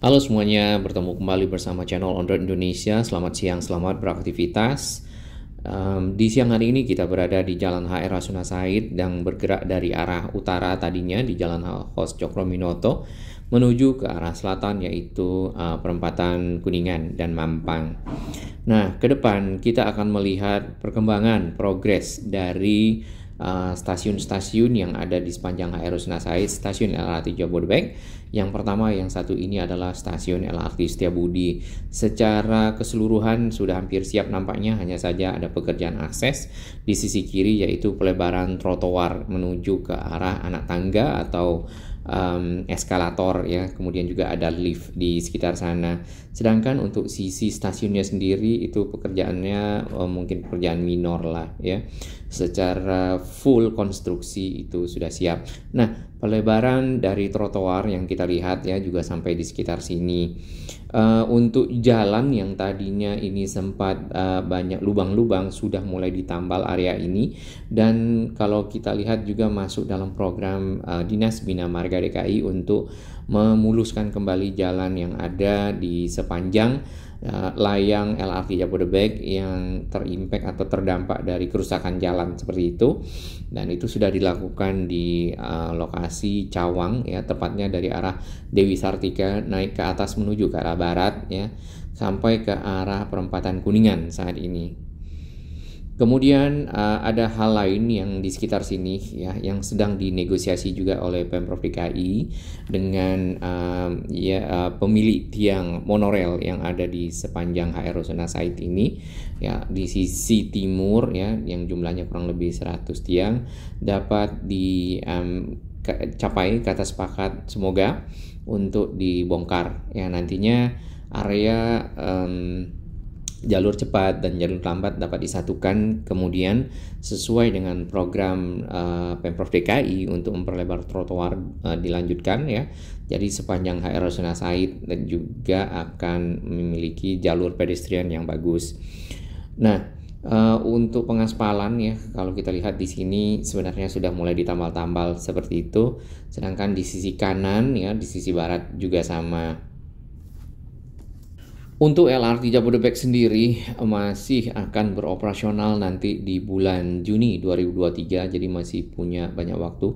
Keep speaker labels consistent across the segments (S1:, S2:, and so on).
S1: Halo semuanya, bertemu kembali bersama channel On Road Indonesia. Selamat siang, selamat beraktivitas. Di siang hari ini kita berada di Jalan HR Rasuna Said dan bergerak dari arah utara tadinya di Jalan Hos Cokroaminoto menuju ke arah selatan yaitu perempatan Kuningan dan Mampang. Nah, ke depan kita akan melihat perkembangan progres dari stasiun-stasiun yang ada di sepanjang HR Rasuna Said, stasiun LRT Jabodebek. Yang pertama, yang satu ini adalah stasiun LRT Setiabudi. Secara keseluruhan sudah hampir siap nampaknya, hanya saja ada pekerjaan akses di sisi kiri yaitu pelebaran trotoar menuju ke arah anak tangga atau eskalator ya, kemudian juga ada lift di sekitar sana. Sedangkan untuk sisi stasiunnya sendiri itu pekerjaannya mungkin pekerjaan minor lah ya. Secara full konstruksi itu sudah siap. Nah, pelebaran dari trotoar yang kita lihat ya juga sampai di sekitar sini. Untuk jalan yang tadinya ini sempat banyak lubang-lubang sudah mulai ditambal area ini, dan kalau kita lihat juga masuk dalam program Dinas Bina Marga DKI untuk memuluskan kembali jalan yang ada di sepanjang layang LRT Jabodebek yang terimpak atau terdampak dari kerusakan jalan seperti itu. Dan itu sudah dilakukan di lokasi Cawang ya, tepatnya dari arah Dewi Sartika naik ke atas menuju ke arah barat ya, sampai ke arah perempatan Kuningan saat ini. Kemudian ada hal lain yang di sekitar sini ya yang sedang dinegosiasi juga oleh Pemprov DKI dengan pemilik tiang monorail yang ada di sepanjang HR Rasuna Said ini ya, di sisi timur ya yang jumlahnya kurang lebih 100 tiang dapat dicapai kata sepakat semoga untuk dibongkar ya, nantinya area jalur cepat dan jalur lambat dapat disatukan kemudian sesuai dengan program Pemprov DKI untuk memperlebar trotoar dilanjutkan ya. Jadi sepanjang HR Rasuna Said dan juga akan memiliki jalur pedestrian yang bagus. Nah, untuk pengaspalan ya, kalau kita lihat di sini sebenarnya sudah mulai ditambal-tambal seperti itu. Sedangkan di sisi kanan ya, di sisi barat juga sama. Untuk LRT Jabodebek sendiri masih akan beroperasional nanti di bulan Juni 2023, jadi masih punya banyak waktu.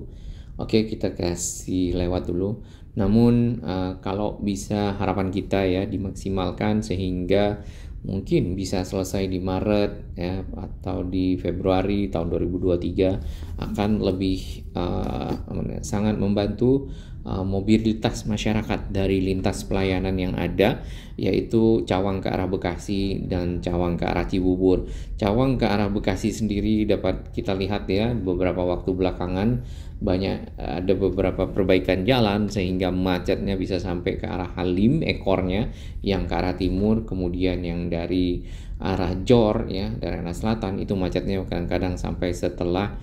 S1: Oke, kita kasih lewat dulu. Namun kalau bisa harapan kita ya dimaksimalkan sehingga mungkin bisa selesai di Maret ya atau di Februari tahun 2023 akan lebih sangat membantu mobilitas masyarakat dari lintas pelayanan yang ada, yaitu Cawang ke arah Bekasi dan Cawang ke arah Cibubur. Cawang ke arah Bekasi sendiri dapat kita lihat ya beberapa waktu belakangan ada beberapa perbaikan jalan sehingga macetnya bisa sampai ke arah Halim ekornya yang ke arah timur, kemudian yang dari arah Jor ya dari arah selatan itu macetnya kadang-kadang sampai setelah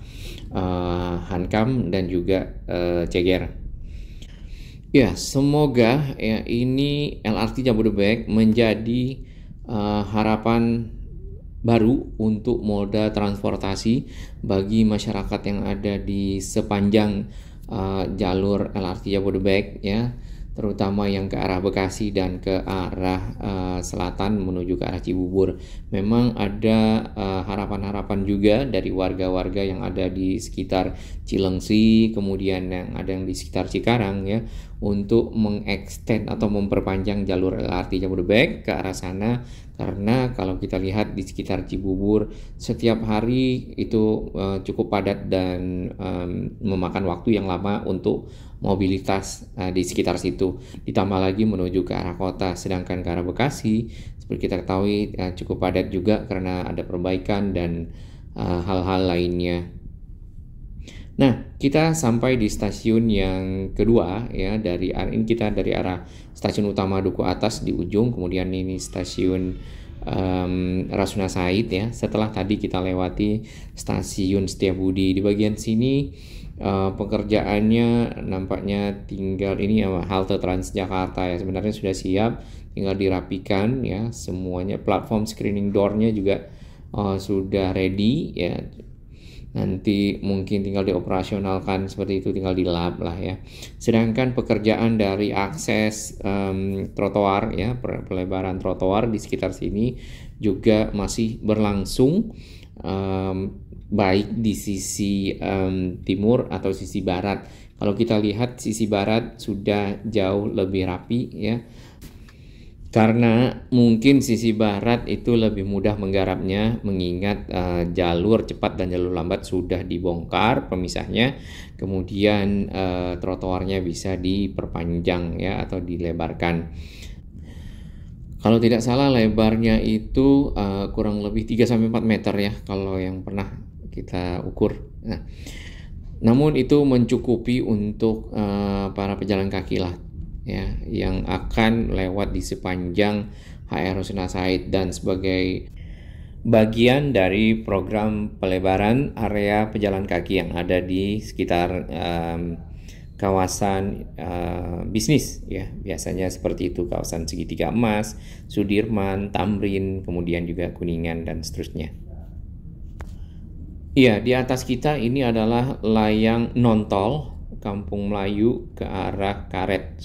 S1: Hankam dan juga Ceger. Ya, semoga ya ini LRT Jabodebek menjadi harapan baru untuk moda transportasi bagi masyarakat yang ada di sepanjang jalur LRT Jabodebek ya, terutama yang ke arah Bekasi dan ke arah selatan menuju ke arah Cibubur. Memang ada harapan-harapan juga dari warga-warga yang ada di sekitar Cilengsi, kemudian yang ada yang di sekitar Cikarang ya, untuk mengextend atau memperpanjang jalur LRT Jabodebek ke arah sana, karena kalau kita lihat di sekitar Cibubur setiap hari itu cukup padat dan memakan waktu yang lama untuk mobilitas di sekitar situ, ditambah lagi menuju ke arah kota. Sedangkan ke arah Bekasi seperti kita ketahui cukup padat juga karena ada perbaikan dan hal-hal lainnya. Nah, kita sampai di stasiun yang kedua ya, dari arah stasiun utama Duku Atas di ujung, kemudian ini stasiun Rasuna Said ya. Setelah tadi kita lewati stasiun Setiabudi, di bagian sini pekerjaannya nampaknya tinggal ini halte Transjakarta ya, sebenarnya sudah siap, tinggal dirapikan ya semuanya. Platform screening door-nya juga sudah ready ya. nanti mungkin tinggal dioperasionalkan seperti itu, tinggal di lab lah ya. Sedangkan pekerjaan dari akses trotoar ya, pelebaran trotoar di sekitar sini juga masih berlangsung, baik di sisi timur atau sisi barat. Kalau kita lihat sisi barat sudah jauh lebih rapi ya, karena mungkin sisi barat itu lebih mudah menggarapnya mengingat jalur cepat dan jalur lambat sudah dibongkar pemisahnya, kemudian trotoarnya bisa diperpanjang ya atau dilebarkan. Kalau tidak salah lebarnya itu kurang lebih 3-4 meter ya kalau yang pernah kita ukur. Nah, namun itu mencukupi untuk para pejalan kaki lah ya, yang akan lewat di sepanjang HR Rasuna Said, dan sebagai bagian dari program pelebaran area pejalan kaki yang ada di sekitar kawasan bisnis ya, biasanya seperti itu, kawasan Segitiga Emas, Sudirman, Tamrin, kemudian juga Kuningan dan seterusnya. Iya, di atas kita ini adalah layang non-tol Kampung Melayu ke arah Karet,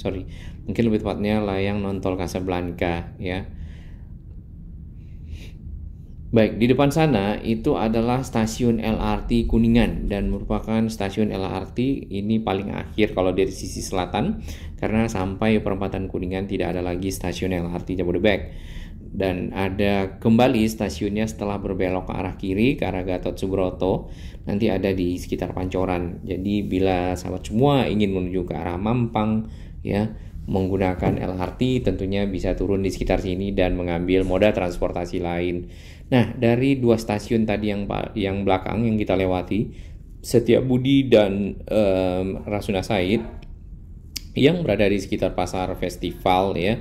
S1: mungkin lebih tepatnya layang non-tol Kasablanka ya. Baik, di depan sana itu adalah stasiun LRT Kuningan, dan merupakan stasiun LRT ini paling akhir kalau dari sisi selatan, karena sampai perempatan Kuningan tidak ada lagi stasiun LRT Jabodebek. Dan ada kembali stasiunnya setelah berbelok ke arah kiri ke arah Gatot Subroto, nanti ada di sekitar Pancoran. Jadi bila sahabat semua ingin menuju ke arah Mampang ya, menggunakan LRT tentunya bisa turun di sekitar sini dan mengambil moda transportasi lain. Nah, dari dua stasiun tadi yang belakang yang kita lewati, Setiabudi dan Rasuna Said, yang berada di sekitar pasar festival ya,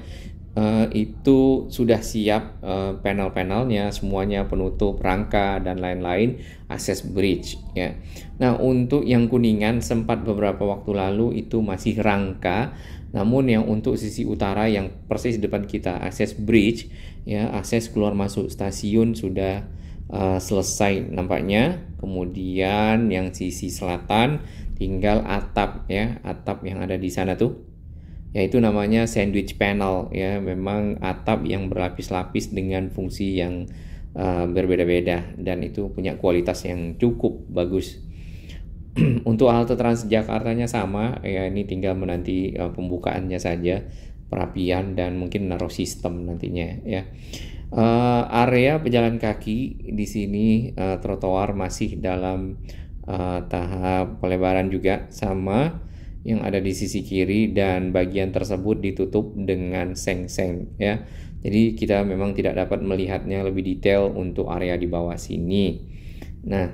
S1: itu sudah siap panel-panelnya, semuanya penutup rangka dan lain-lain, akses bridge ya. Nah, untuk yang Kuningan sempat beberapa waktu lalu itu masih rangka, namun yang untuk sisi utara yang persis depan kita, akses bridge ya, akses keluar masuk stasiun sudah selesai nampaknya. Kemudian yang sisi selatan tinggal atap ya, atap yang ada di sana tuh, yaitu namanya sandwich panel ya, memang atap yang berlapis-lapis dengan fungsi yang berbeda-beda, dan itu punya kualitas yang cukup bagus. Untuk halte Transjakartanya sama ya, ini tinggal menanti pembukaannya saja, perapian dan mungkin naruh sistem nantinya ya. Area pejalan kaki di sini, trotoar masih dalam tahap pelebaran juga, sama yang ada di sisi kiri, dan bagian tersebut ditutup dengan seng-seng ya. Jadi kita memang tidak dapat melihatnya lebih detail untuk area di bawah sini. Nah,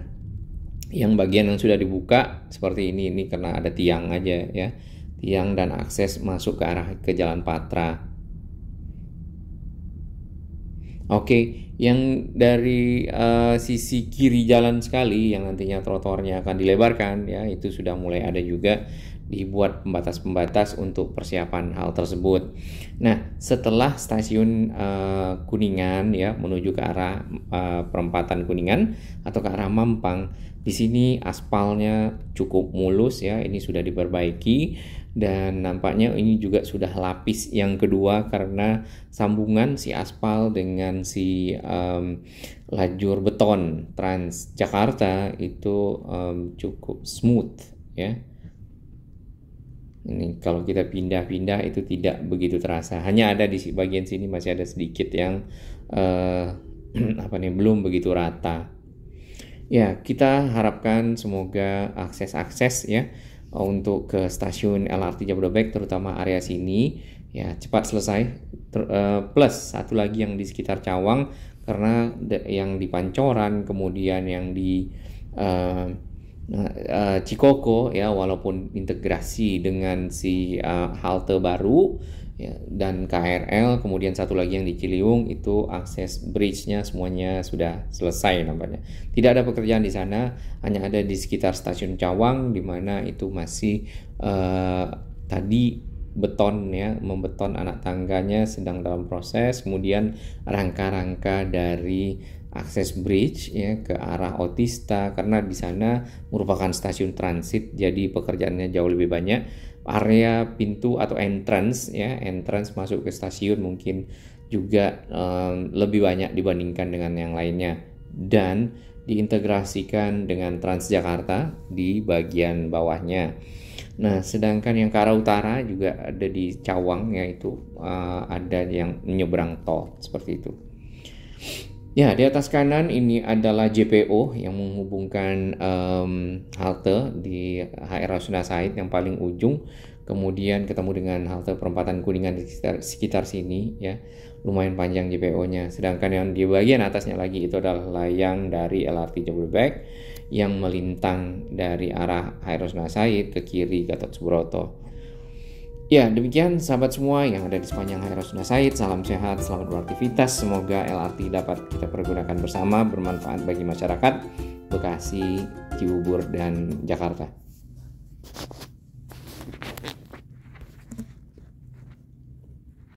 S1: yang bagian yang sudah dibuka seperti ini karena ada tiang aja ya, tiang dan akses masuk ke Jalan Patra. Oke, yang dari sisi kiri jalan sekali yang nantinya trotoarnya akan dilebarkan ya, itu sudah mulai ada juga dibuat pembatas-pembatas untuk persiapan hal tersebut. Nah, setelah stasiun Kuningan ya menuju ke arah perempatan Kuningan atau ke arah Mampang, di sini aspalnya cukup mulus ya, ini sudah diperbaiki, dan nampaknya ini juga sudah lapis yang kedua karena sambungan si aspal dengan si lajur beton Transjakarta itu cukup smooth ya. Ini kalau kita pindah-pindah itu tidak begitu terasa. Hanya ada di bagian sini masih ada sedikit yang belum begitu rata. Ya, kita harapkan semoga akses-akses ya untuk ke stasiun LRT Jabodebek, terutama area sini ya cepat selesai. Plus satu lagi yang di sekitar Cawang, karena yang di Pancoran kemudian yang di Cikoko ya, walaupun integrasi dengan si halte baru ya, dan KRL, kemudian satu lagi yang di Ciliwung itu akses bridge-nya semuanya sudah selesai nampaknya. Tidak ada pekerjaan di sana, hanya ada di sekitar stasiun Cawang, di mana itu masih tadi beton ya, membeton anak tangganya sedang dalam proses, kemudian rangka-rangka dari akses bridge ya ke arah Otista, karena di sana merupakan stasiun transit, jadi pekerjaannya jauh lebih banyak. Area pintu atau entrance ya, entrance masuk ke stasiun mungkin juga lebih banyak dibandingkan dengan yang lainnya, dan diintegrasikan dengan Transjakarta di bagian bawahnya. Nah, sedangkan yang ke arah utara juga ada di Cawang, yaitu ada yang menyeberang tol seperti itu. Ya, di atas kanan ini adalah JPO yang menghubungkan halte di HR Rasuna Said yang paling ujung, kemudian ketemu dengan halte perempatan Kuningan di sekitar sini ya. Lumayan panjang JPO-nya. Sedangkan yang di bagian atasnya lagi itu adalah layang dari LRT Jabodebek yang melintang dari arah HR Rasuna Said ke kiri Gatot Subroto. Ya, demikian sahabat semua yang ada di sepanjang HR Rasuna Said. Salam sehat, selamat beraktivitas. Semoga LRT dapat kita pergunakan bersama, bermanfaat bagi masyarakat Bekasi, Cibubur, dan Jakarta.